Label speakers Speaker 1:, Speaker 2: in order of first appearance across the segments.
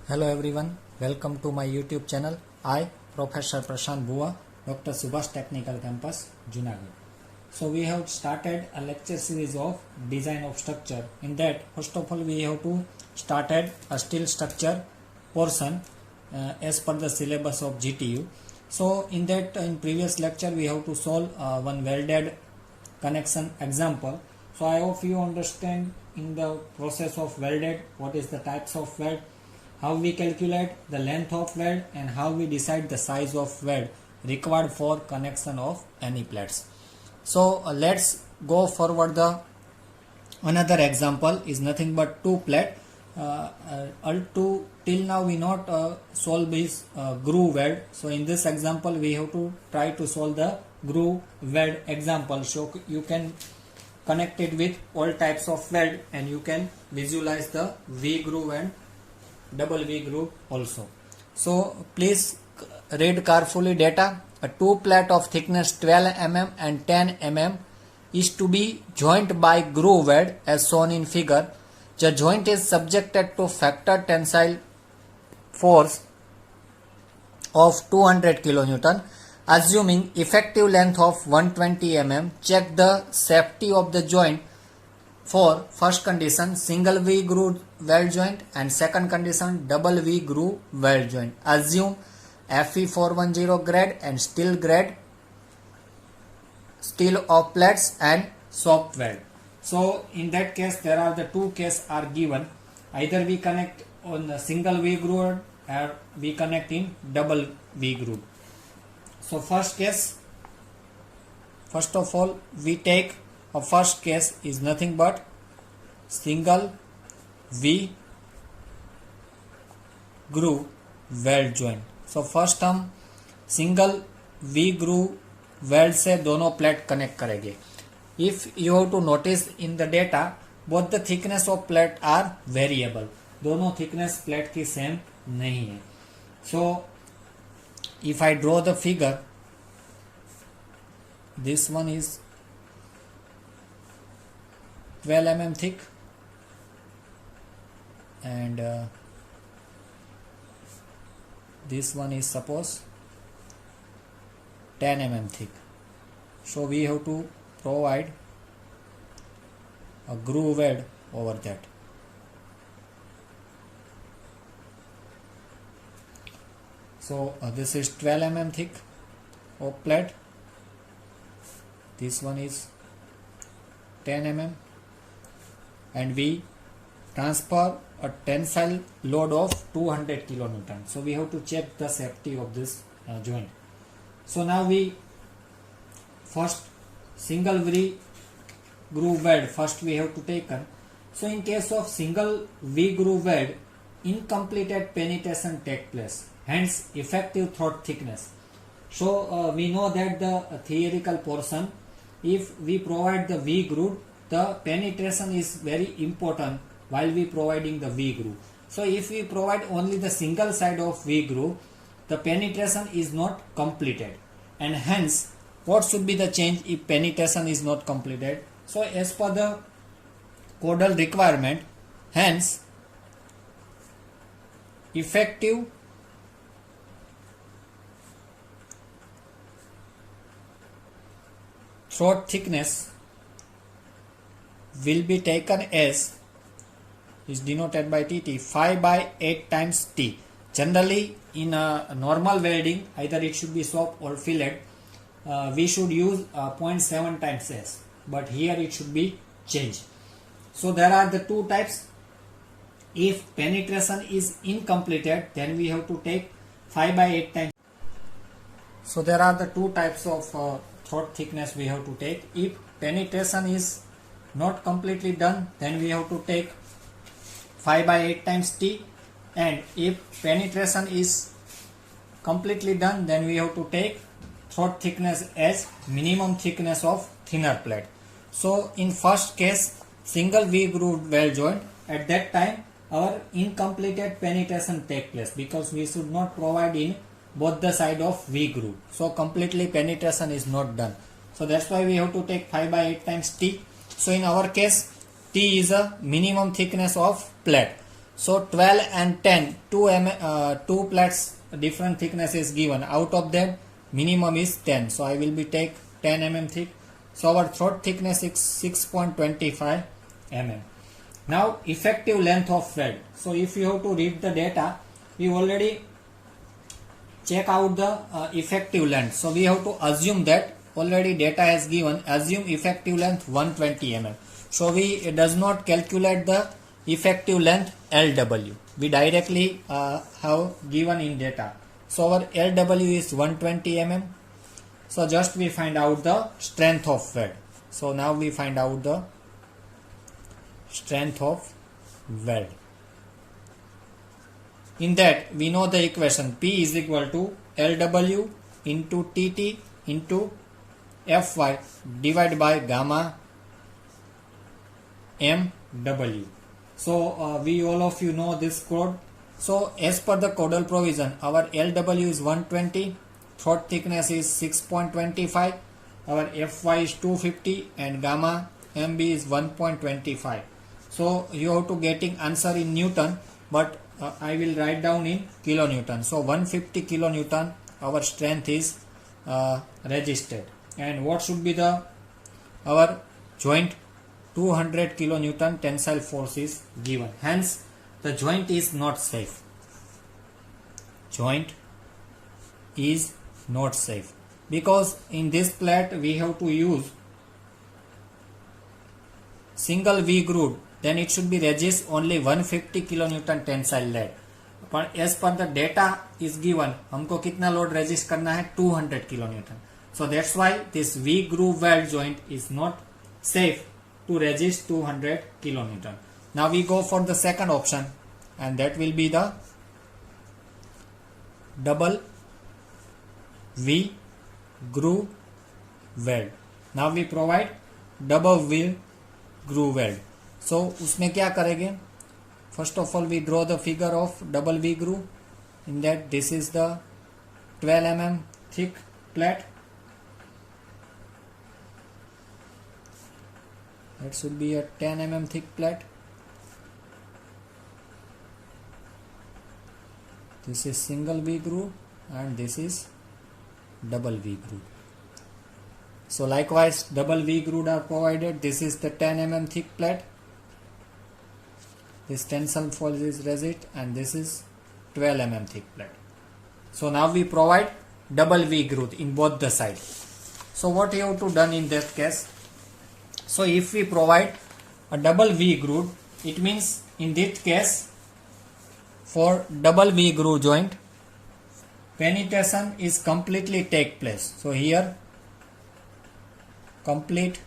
Speaker 1: Hello everyone, welcome to my YouTube channel. I, Professor Prashant Bua, Dr. Subhash Technical Campus, Junagadh. So we have started a lecture series of design of structure. In that, first of all, we have to started a steel structure portion as per the syllabus of GTU. So in that, in previous lecture, we have to solve one welded connection example. So I hope you understand in the process of welded, what is the types of weld, how we calculate the length of weld, and how we decide the size of weld required for connection of any plates. So let's go forward. The another example is nothing but two plate. Till now we not solve this groove weld. So in this example we have to try to solve the groove weld example. So you can connect it with all types of weld and you can visualize the V groove and double V groove also. So please read carefully data. A two plate of thickness 12 mm and 10 mm is to be joined by groove weld as shown in figure. The joint is subjected to factor tensile force of 200 kN. Assuming effective length of 120 mm, check the safety of the joint for first condition single V groove weld joint and second condition double V groove weld joint. Assume Fe410 grade and steel grade steel of plates and soft weld. So in that case there are the two cases are given. Either we connect on the single V groove or we connect in double V groove. So first of all we take a first case is nothing but single V groove weld joint. So first हम single V groove weld से दोनों plate connect करेंगे. If you have to notice in the data, both the thickness of plate are variable. दोनों thickness plate की same नहीं है. So if I draw the figure, this one is 12 mm thick and this one is suppose 10 mm thick. So we have to provide a groove weld over that. So this is 12 mm thick of plate. This one is 10 mm and we transfer a tensile load of 200 kN. So we have to check the safety of this joint. So now we first single V groove weld first we have to take. So in case of single V groove weld, incompleted penetration take place, hence effective throat thickness. So we know that the theoretical portion, if we provide the V groove, the penetration is very important while we providing the V groove. So if we provide only the single side of V groove, the penetration is not completed, and hence what should be the change if penetration is not completed? So as per the codal requirement, hence effective throat thickness will be taken as is denoted by TT 5 by 8 times T. Generally in a normal welding, either it should be soft or fillet, we should use 0.7 times S, but here it should be changed. So there are the two types. If penetration is incompleted, then we have to take 5 by 8 times. So there are the two types of throat thickness we have to take. If penetration is not completely done, then we have to take 5 by 8 times T, and if penetration is completely done, then we have to take throat thickness as minimum thickness of thinner plate. So in first case single V groove weld joint, at that time our incompleted penetration take place because we should not provide in both the side of V groove. So completely penetration is not done. So that's why we have to take 5 by 8 times T. So in our case T is a minimum thickness of plate. So 12 and 10, two plates different thickness is given. Out of that, minimum is 10. So I will be take 10 mm thick. So our throat thickness is 6.25 mm. Now effective length of weld. So if you have to read the data, we already check out the effective length. So we have to assume that already data is given. Assume effective length 120 mm. So we does not calculate the effective length LW. We directly have given in data. So our LW is 120 mm. So just we find out the strength of weld. So now we find out the strength of weld. In that we know the equation P is equal to LW into TT into Fy divided by gamma MW. So we all of you know this code. So as per the codal provision, our LW is 120, throat thickness is 6.25, our Fy is 250 and gamma MB is 1.25. So you have to getting answer in Newton, but I will write down in kilonewton. So 150 kilonewton our strength is registered. And what should be the our joint? 200 kilonewton tensile force is given. Hence the joint is not safe. Joint is not safe because in this plate we have to use single V groove. Then it should be resist only 150 kilonewton tensile lead. But as per the data is given, हमको कितना load resist करना है 200 kilonewton. So that's why this V groove weld joint is not safe to resist 200 kilonewton. Now we go for the second option, and that will be the double V groove weld. Now we provide double V groove weld. So उसमें क्या करेंगे? First of all we draw the figure of double V groove. In that this is the 12 mm thick plate. That should be a 10 mm thick plate. This is single V groove and this is double V groove. So likewise double V groove are provided. This is the 10 mm thick plate. This tensile force is resist and this is 12 mm thick plate. So now we provide double V groove in both the sides. So what you have to done in that case? So if we provide a double V groove, it means in this case for double V groove joint penetration is completely take place. So here complete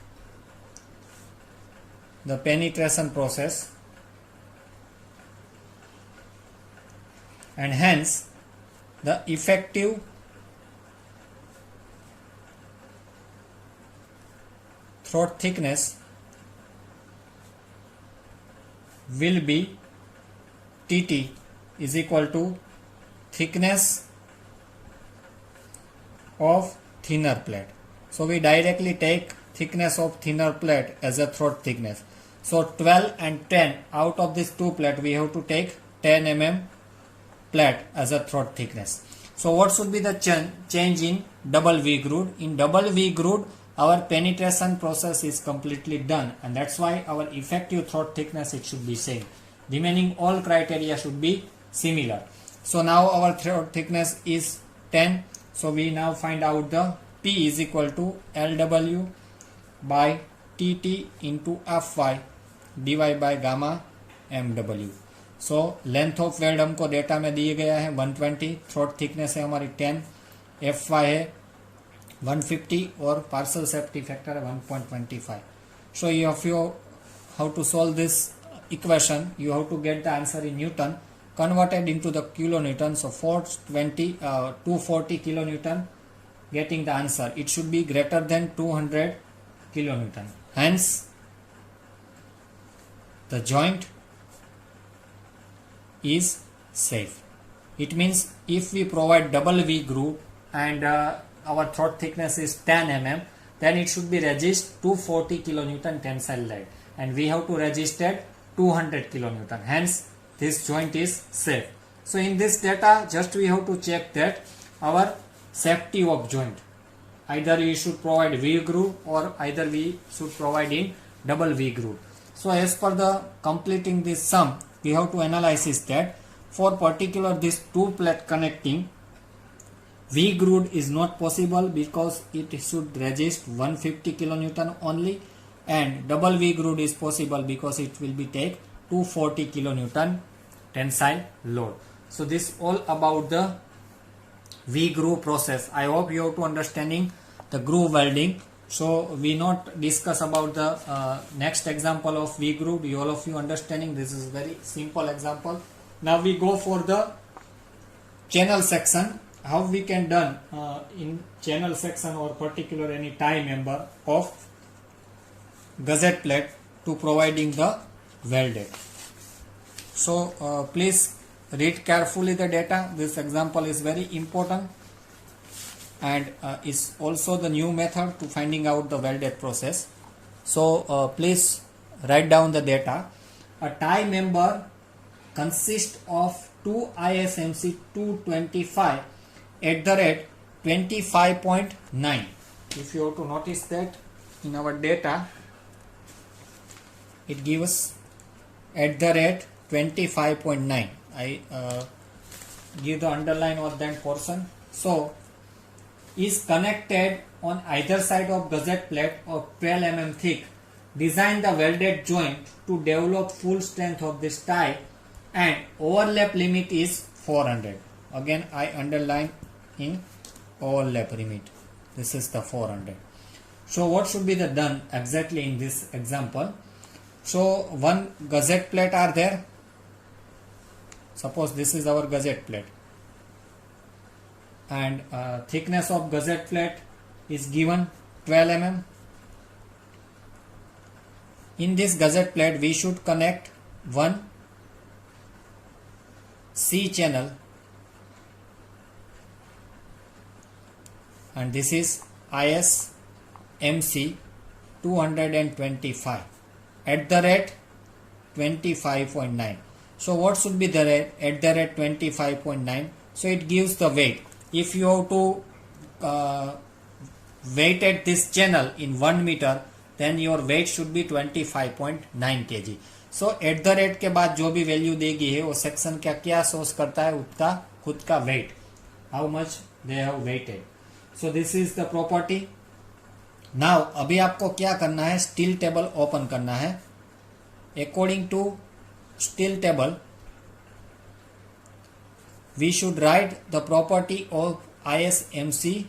Speaker 1: the penetration process, and hence the effective throat thickness will be TT is equal to thickness of thinner plate. So we directly take thickness of thinner plate as a throat thickness. So 12 and 10, out of these two plate we have to take 10 mm plate as a throat thickness. So what should be the change in double V groove? In double V groove our penetration process is completely done, and that's why our effective throat thickness it should be same. Remaining all criteria should be similar. So now our throat thickness is 10. So we now find out the P is equal to LW by TT into Fy divided by gamma MW. So length of weld हमको data में दिए गया है 120, throat thickness है हमारी 10, Fy है 150 और parcel safety factor है 1.25. So if you how to solve this equation, you have to get the answer in Newton converted into the kilonewton. So 240 kilonewton getting the answer. It should be greater than 200 kilonewton. Hence the joint is safe. It means if we provide double V groove and our throat thickness is 10 mm, then it should be resist 240 kilonewton tensile lead, and we have to register 200 kilonewton. Hence this joint is safe. So in this data, just we have to check that our safety of joint. Either we should provide V groove or either we should provide in double V groove. So as per the completing this sum, we have to analyze is that for particular this two plate connecting, V groove is not possible because it should resist 150 kilonewton only, and double V groove is possible because it will be take 240 kilonewton tensile load. So this all about the V groove process. I hope you have to understanding the groove welding. So we not discuss about the next example of V groove. All of you understanding this is very simple example. Now we go for the channel section. How we can done in channel section or particular any tie member of gusset plate to providing the welded. So please read carefully the data. This example is very important and is also the new method to finding out the welded process. So please write down the data. A tie member consists of two ISMC 225 at the rate 25.9. If you have to notice that in our data, it gives at the rate 25.9. I give the underline of that portion. So is connected on either side of gusset plate of 12 mm thick. Design the welded joint to develop full strength of this tie, and overlap limit is 400. Again I underline in overlap limit. This is the 400. So what should be the done exactly in this example? So one gusset plate are there. Suppose this is our gusset plate, and thickness of gusset plate is given 12 mm. In this gusset plate we should connect one C channel, and this is ISMC 225 at the rate 25.9. So what should be the rate at the rate 25.9? So it gives the weight. If you have to weight at this channel in 1 meter, then your weight should be 25.9 kg. So at the rate के बाद जो भी value देगी है वो section का क्या source करता है, उसका खुद का weight, how much they have weighted. So this is the property. Now अभी आपको क्या करना है, स्टील टेबल ओपन करना है. According to steel table we should write the property of ISMC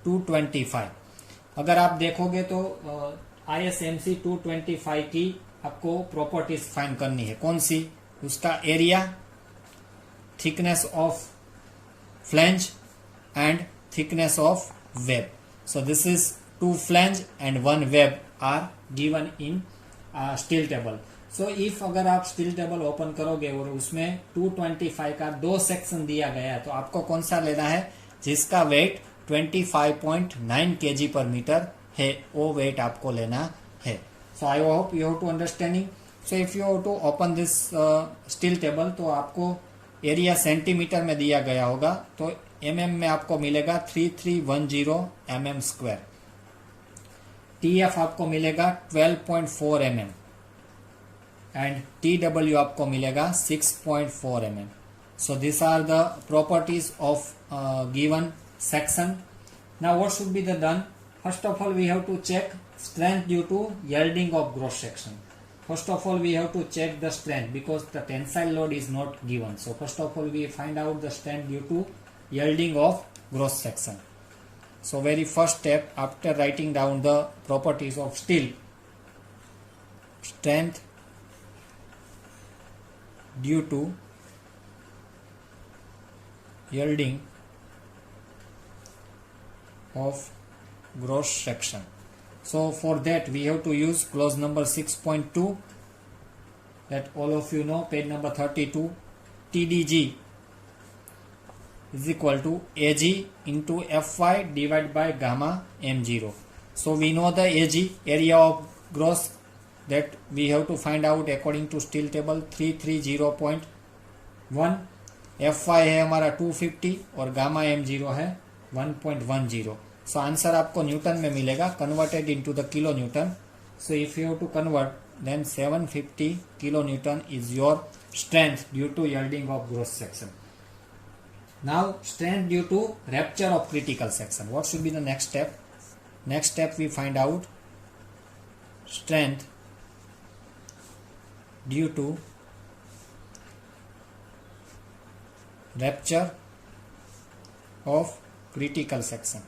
Speaker 1: 225. अगर आप देखोगे तो ISMC 225 की आपको प्रॉपर्टीज फाइंड करनी है. कौन सी? उसका area, thickness of flange and thickness of web. So this is 2 flange and 1 web are given in steel table. So if अगर आप स्टील टेबल ओपन करोगे और उसमें 225 का 2 सेक्शन दिया गया है, तो आपको कौन सा लेना है, जिसका वेट 25.9 kg पर मीटर है, वो वेट आपको लेना है. So I hope you have to understanding. So if you have to open this steel table, तो आपको एरिया सेंटीमीटर में दिया गया होगा, तो mm में आपको मिलेगा 3310 mm स्क्वायर. TF आपको मिलेगा 12.4 mm and TW आपको मिलेगा 6.4 mm. So these are the properties of given section. Now what should be the done? First of all we have to check strength due to yielding of gross section. First of all we have to check the strength because the tensile load is not given. So first of all we find out the strength due to yielding of gross section. So very first step after writing down the properties of steel, strength due to yielding of gross section. So for that we have to use clause number 6.2 that all of you know, page number 32. TDG is equal to AG into Fy divided by gamma m0. So we know the AG, area of gross, that we have to find out according to steel table 330.9 1, Fy है हमारा 250 और gamma m0 है 1.10. So answer आपको newton में मिलेगा converted into the kilonewton. So if you have to convert then 750 kilonewton is your strength due to yielding of gross section. Now strength due to rupture of critical section. What should be the next step? Next step we find out strength due to rupture of critical section.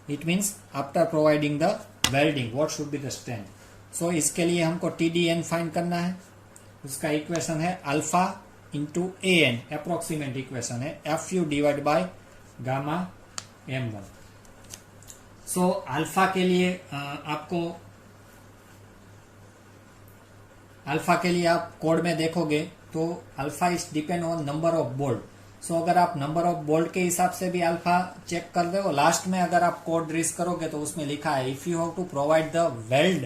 Speaker 1: It means after providing the welding what should be the strength. So इसके लिए हमको TDN find करना है. उसका equation है alpha into AN, approximate equation है FU divide by gamma M1. So alpha के लिए आप कोड में देखोगे तो alpha is depend on number of bolt. So अगर आप नंबर ऑफ बोल्ट के हिसाब से भी अल्फा चेक कर रहे हो, लास्ट में अगर आप कोड रीड करोगे तो उसमें लिखा है if you have to provide the weld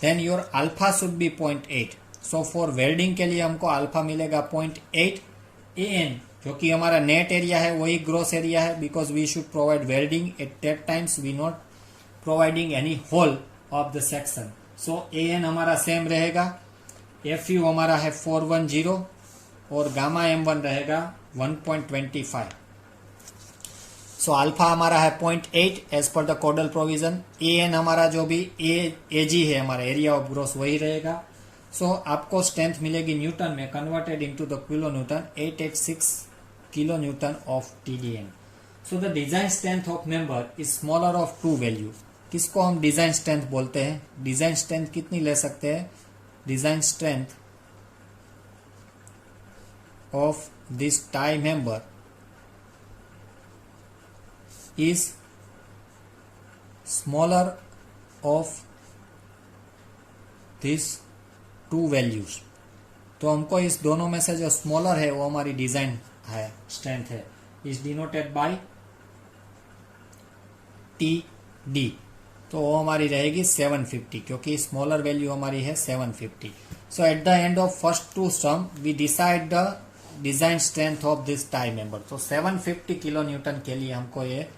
Speaker 1: then your alpha should be 0.8. So for welding के लिए हमको अल्फा मिलेगा 0.8. AN जो कि हमारा नेट एरिया है वही ग्रोस एरिया है because we should provide welding at that times we not providing any hole of the section. So AN हमारा सेम रहेगा. FU हमारा है 410 और गामा M1 रहेगा 1.25. सो अल्फा हमारा है 0.8 as per the codal provision. AN हमारा जो भी AG है हमारा एरिया ऑफ ग्रोस वही रहेगा. सो आपको स्ट्रेंथ मिलेगी न्यूटन में converted into the kilonewton 886 kilonewton of TDN. So the design strength of member is smaller of two value. किसको हम डिजाइन स्ट्रेंथ बोलते हैं? डिजाइन स्ट्रेंथ कितनी ले सकते हैं? Design strength of this tie member is smaller of these two values. तो हमको इस दोनों में से जो स्मॉलर है वो हमारी डिजाइन है स्ट्रेंथ है इज डिनोटेड बाय TD. तो वो हमारी रहेगी 750 क्योंकि स्मॉलर वैल्यू हमारी है 750. So at the end of first to sum we decide the design strength of this tie member. तो 750 किलो न्यूटन के लिए हमको ये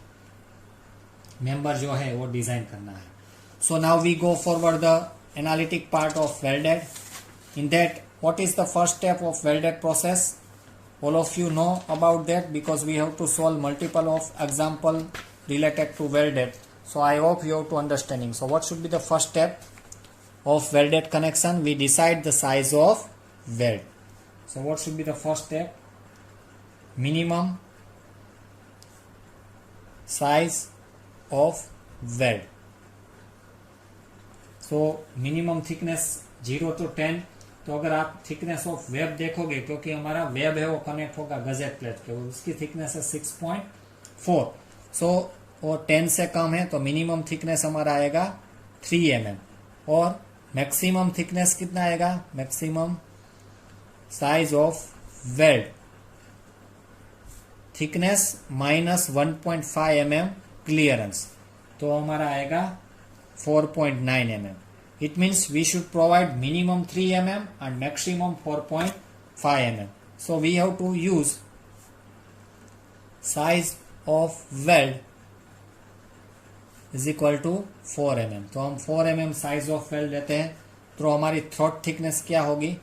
Speaker 1: मेंबर जो है वो डिजाइन करना है. So now we go forward the analytic part of welded. In that what is the first step of welded process? All of you know about that because we have to solve multiple of example related to welded. So I hope you have to understanding. So what should be the first step of welded connection? We decide the size of weld. So what should be the first step? Minimum size of weld. So minimum thickness 0 to 10. तो अगर आप thickness of web देखोगे क्योंकि हमारा web है वो connect होगा gazette plate के, उसकी थिकनेस है 6.4. सो और 10 से कम है तो मिनिमम थिकनेस हमारा आएगा 3 mm और मैक्सिमम थिकनेस कितना आएगा? Maximum size of weld thickness minus 1.5 mm clearance तो हमारा आएगा 4.9 mm. It means we should provide minimum 3 mm and maximum 4.5 mm. So we have to use size of weld is equal to 4 mm. तो हम 4 mm size of weld लेते हैं तो हमारी throat thickness क्या होगी?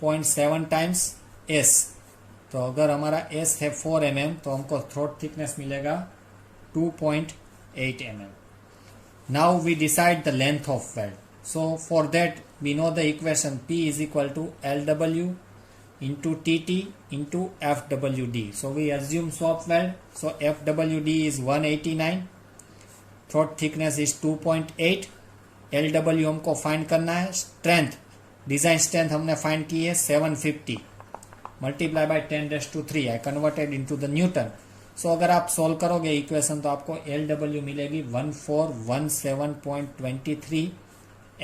Speaker 1: 0.7 टाइम्स S. तो अगर हमारा S है 4 mm तो हमको थ्रोट थिकनेस मिलेगा 2.8 mm. Now we decide the length of weld. So for that we know the equation P is equal to LW into TT into FWD. So we assume swap weld. So FWD is 189. Throat thickness is 2.8. LW हमको find करना है. Strength design strength हमने find की है 750 multiply by 10⁻³ I converted into the newton. So अगर आप solve करोगे equation तो आपको LW मिलेगी 1417.23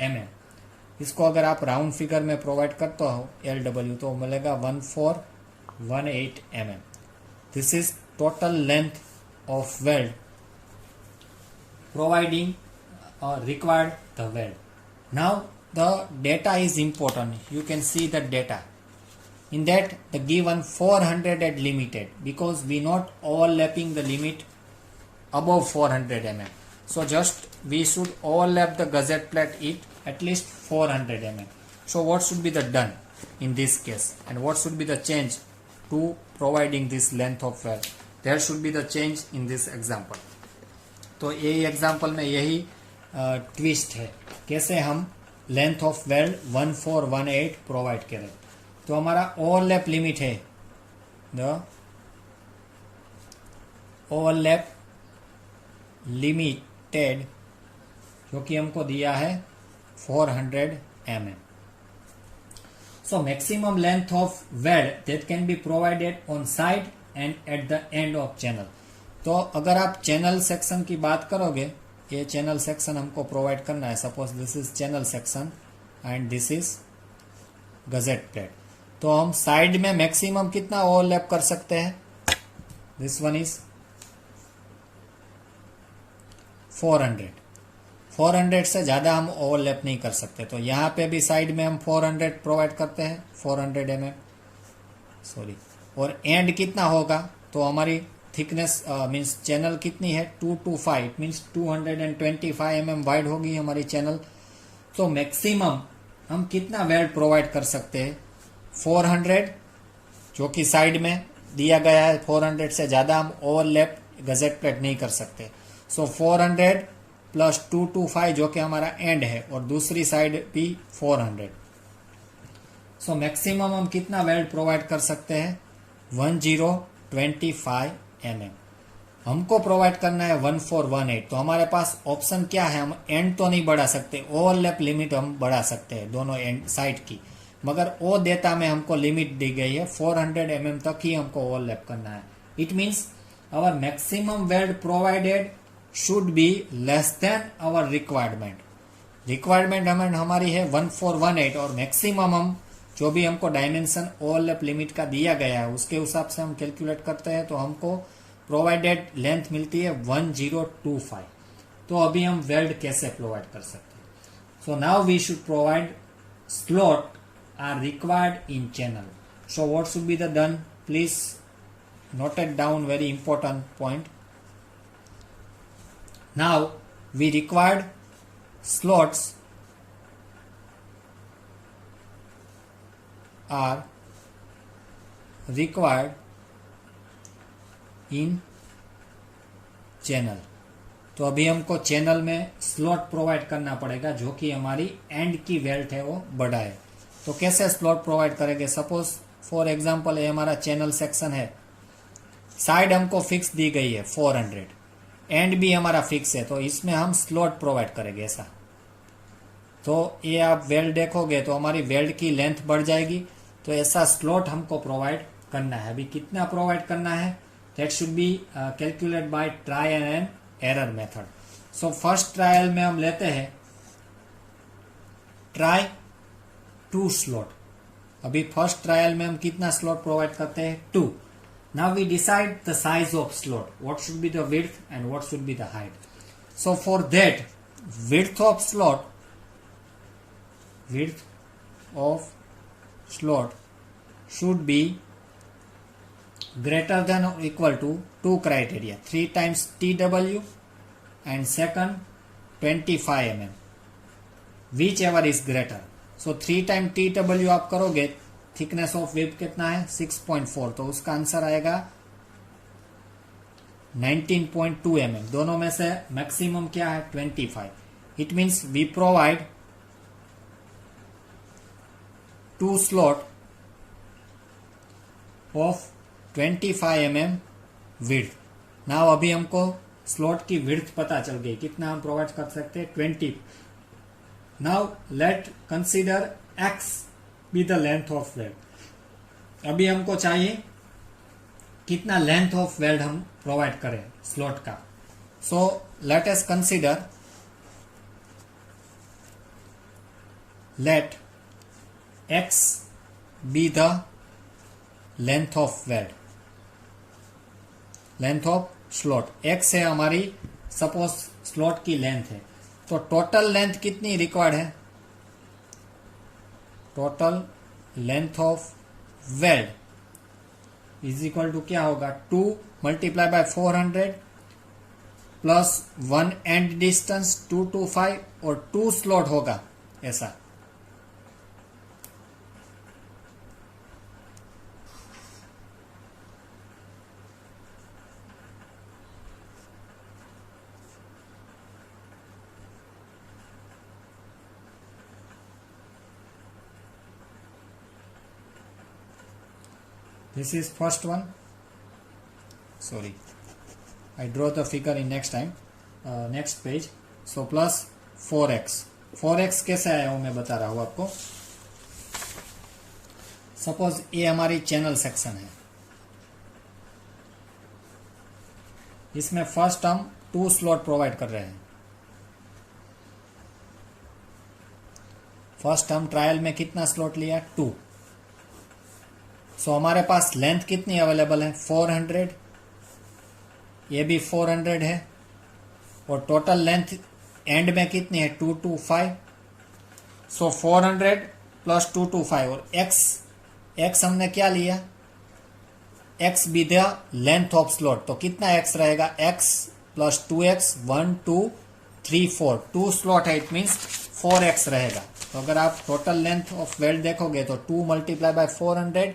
Speaker 1: mm. इसको अगर आप राउंड फिगर में प्रोवाइड करते हो LW तो मिलेगा 1418 mm. This is total length of weld providing required the weld. Now the data is important. You can see the data. In that the given 400 at limited, because we not overlapping the limit above 400 mm. So just we should overlap the gusset plate at least 400 mm. So what should be the done in this case, and what should be the change to providing this length of weld? There should be the change in this example. तो ये example में यही twist है, कैसे हम length of weld 1418 provide करें. तो हमारा ओवरलैप लिमिट है, द ओवरलैप लिमिटेड, जो कि हमको दिया है 400 mm. So maximum length of weld that can be provided on side and at the end of channel. तो अगर आप चैनल सेक्शन की बात करोगे, ये चैनल सेक्शन हमको प्रोवाइड करना है. Suppose this is channel section and this is gazette plate. तो हम साइड में मैक्सिमम कितना ओवरलैप कर सकते हैं? This one is 400. 400 से ज्यादा हम ओवरलैप नहीं कर सकते. तो यहाँ पे भी साइड में हम 400 प्रोवाइड करते हैं, 400 mm, सॉरी. और एंड कितना होगा? तो हमारी थिकनेस मींस चैनल कितनी है? 225, मींस 225 mm वाइड होगी हमारी चैनल. तो मैक्सिमम हम कितना वेल्ड प्रोवाइड कर सकते हैं? 400, जो कि साइड में दिया गया है. 400 से ज्यादा हम ओवरलैप गजेट प्लेट नहीं कर सकते. सो 400 प्लस 225 जो कि हमारा एंड है, और दूसरी साइड भी 400. सो मैक्सिमम हम कितना वेल्ड प्रोवाइड कर सकते हैं? 1025 mm. हमको प्रोवाइड करना है 1418. तो हमारे पास ऑप्शन क्या है? हम एंड तो नहीं बढ़ा सकते, ओवरलैप लिमिट हम बढ़ा सकते हैं दोनों एंड साइड की, मगर वो डेटा में हमको लिमिट दी गई है 400 mm तक ही हमको ओवरलैप करना है. It means our maximum weld provided should be less than our requirement. Requirement हमारी है 1418, और मैक्सिमम हम जो भी हमको डायमेंशन ओवरलैप लिमिट का दिया गया है उसके हिसाब से हम कैलकुलेट करते हैं. तो हमको प्रोवाइडेड लेंथ मिलती है 1025. तो अभी हम वेल्ड कैसे प्रोवाइड कर सकते हैं? So now we should provide slot are required in channel. So what should be the done? Please note it down, very important point. Now we required slots are required in channel. तो अभी हमको channel में slot provide करना पड़ेगा जो कि हमारी and की वेल्थ है वो बढ़ाए. तो कैसे स्लॉट प्रोवाइड करेंगे? सपोज फॉर एग्जांपल ये हमारा चैनल सेक्शन है, साइड हमको फिक्स दी गई है 400, एंड भी हमारा फिक्स है. तो इसमें हम स्लॉट प्रोवाइड करेंगे ऐसा. तो ये आप वेल्ड देखोगे तो हमारी वेल्ड की लेंथ बढ़ जाएगी. तो ऐसा स्लॉट हमको प्रोवाइड करना है. अभी कितना प्रोवाइड करना है? That should be calculate by trial and error method. So first trial में हम लेते हैं ट्राई 2 स्लॉट. अभी फर्स्ट ट्रायल में हम कितना स्लॉट प्रोवाइड करते हैं? 2. Now we decide the size of slot. What should be the width and what should be the height? So for that, width of slot should be greater than or equal to 2 criteria. 3 times TW and second 25 mm. Whichever is greater. So 3 times TW आप करोगे, thickness of web कितना है? 6.4. तो उसका answer आएगा 19.2 mm. दोनों में से मैक्सिमम क्या है? 25. It means we provide 2 slot of 25 mm width. Now अभी हमको स्लॉट की विड्थ पता चल गई, कितना हम प्रोवाइड कर सकते हैं? 20. Now let consider x be the length of weld. अभी हमको चाहिए कितना लेंथ ऑफ वेल्ड हम प्रोवाइड करें स्लॉट का. So let us consider, let x be the length of weld, length of slot. x है हमारी सपोज स्लॉट की लेंथ है. तो टोटल लेंथ कितनी रिक्वायर्ड है? Total length of weld is equal to क्या होगा 2 multiply by 400 plus 1 and distance 225 और 2 स्लॉट होगा ऐसा। This is first one. Sorry, I draw the figure in next time, next page. So plus 4x. 4x कैसे आया वो मैं बता रहा हूँ आपको। सपोज ये हमारी चैनल सेक्शन है, इसमें फर्स्ट हम 2 स्लॉट प्रोवाइड कर रहे हैं। फर्स्ट हम ट्रायल में कितना स्लॉट लिया 2। सो हमारे पास लेंथ कितनी अवेलेबल है 400, ये भी 400 है और टोटल लेंथ एंड में कितनी है 225। सो 400 प्लस 225 और x हमने क्या लिया x be the length of slot, तो कितना x रहेगा x प्लस 2x 1 2 3 4 2 स्लॉट है, इट मीन्स 4x रहेगा। तो अगर आप टोटल लेंथ ऑफ वेल्ड देखोगे तो 2 multiply by 400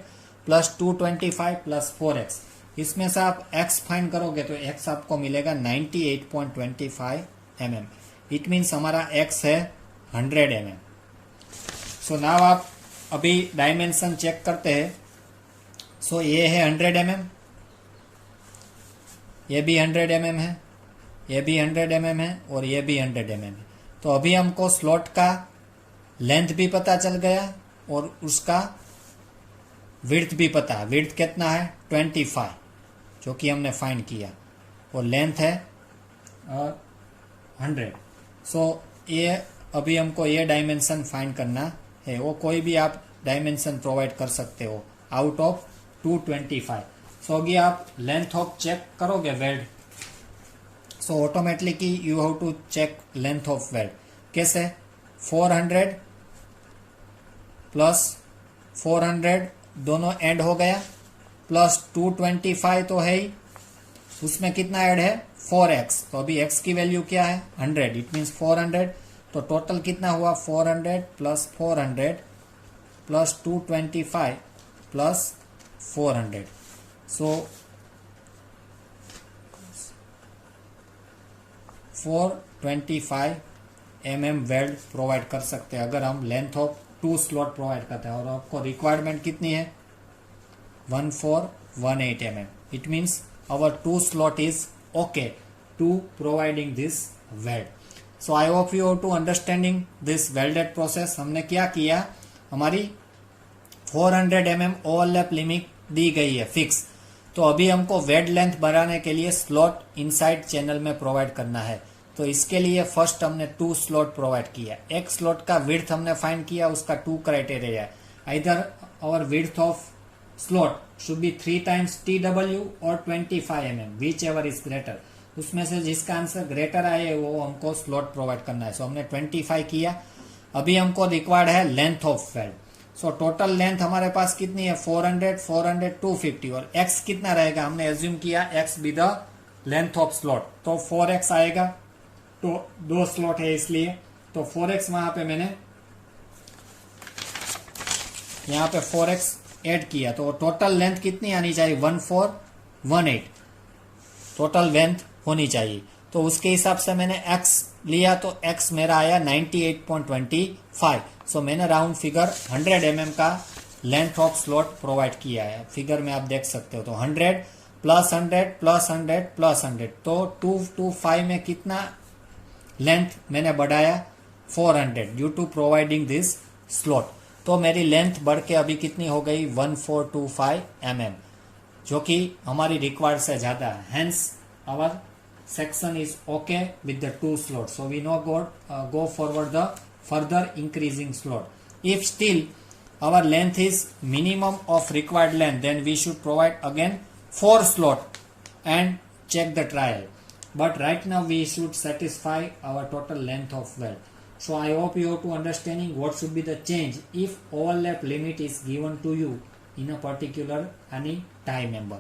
Speaker 1: plus 225 plus 4x, इसमें से आप x फाइंड करोगे तो x आपको मिलेगा 98.25 mm। इट मीन्स हमारा x है 100 mm। सो नाउ आप अभी डायमेंशन चेक करते हैं। सो ये है 100 mm, ये भी 100 mm है, ये भी 100 mm है और ये भी 100 mm है। तो अभी हमको स्लॉट का लेंथ भी पता चल गया और उसका विड्थ भी पता है। विड्थ कितना है 25 जो कि हमने फाइंड किया और लेंथ है 100। सो ये अभी हमको ये डायमेंशन फाइंड करना है, वो कोई भी आप डायमेंशन प्रोवाइड कर सकते हो आउट ऑफ 225। सो अभी आप लेंथ ऑफ चेक करोगे weld, so automatically you have to check length of weld. कैसे 400 प्लस 400 दोनों ऐड हो गया प्लस 225 तो है ही, उसमें कितना ऐड है 4x, तो अभी x की वैल्यू क्या है 100, इट मीन्स 400। तो टोटल कितना हुआ 400 प्लस 400 प्लस 225 प्लस 400। सो 425 mm वेल्ड प्रोवाइड कर सकते हैं अगर हम लेंथ ऑफ 2 स्लॉट प्रोवाइड करते हैं। और आपको रिक्वायरमेंट कितनी है 1418 mm। It means our 2 slot is okay to providing this weld. So I hope you are to understanding this welded process। हमने क्या किया, हमारी 400 mm ओवरलैप लिमिट दी गई है फिक्स, तो अभी हमको वेल्ड लेंथ बढ़ाने के लिए स्लॉट इनसाइड चैनल में प्रोवाइड करना है। तो इसके लिए फर्स्ट हमने 2 स्लॉट प्रोवाइड किया। एक स्लॉट का विड्थ हमने फाइंड किया, उसका 2 क्राइटेरिया है, either our width of slot should be 3 times TW और 25 mm whichever is greater. उसमें से जिसका आंसर ग्रेटर आए वो हमको स्लॉट प्रोवाइड करना है। सो हमने 25 किया। अभी हमको रिक्वायर्ड है length of weld. So total length हमारे पास कितनी है 400 400 250 और x कितना रहेगा, हमने एज्यूम किया x be the length of slot, तो 4x आएगा, तो 2 स्लॉट है इसलिए, तो 4x वहां पे मैंने यहाँ पे 4x ऐड किया। तो टोटल लेंथ कितनी आनी चाहिए 1418 टोटल लेंथ होनी चाहिए। तो उसके हिसाब से मैंने x लिया, तो x मेरा आया 98.25। सो मैंने राउंड फिगर 100 mm का लेंथ ऑफ स्लॉट प्रोवाइड किया है। फिगर में आप देख सकते हो, तो 100 प्लस 100 प्लस 100 प्लस 100, तो 225 में कितना लेंथ मैंने बढ़ाया 400 due to providing this slot. तो मेरी लेंथ बढ़ के अभी कितनी हो गई 1425 mm, जो कि हमारी रिक्वायर्ड से ज्यादा है। Hence our section is okay with the 2 slots, so we now go forward the further increasing slot. If still our length is minimum of required length, then we should provide again 4 slot and check the trial. But right now we should satisfy our total length of weld. So I hope you are to understanding what should be the change if overlap limit is given to you in a particular any tie member.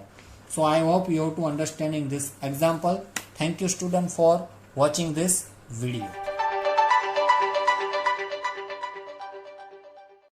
Speaker 1: So I hope you have to understanding this example. Thank you student for watching this video.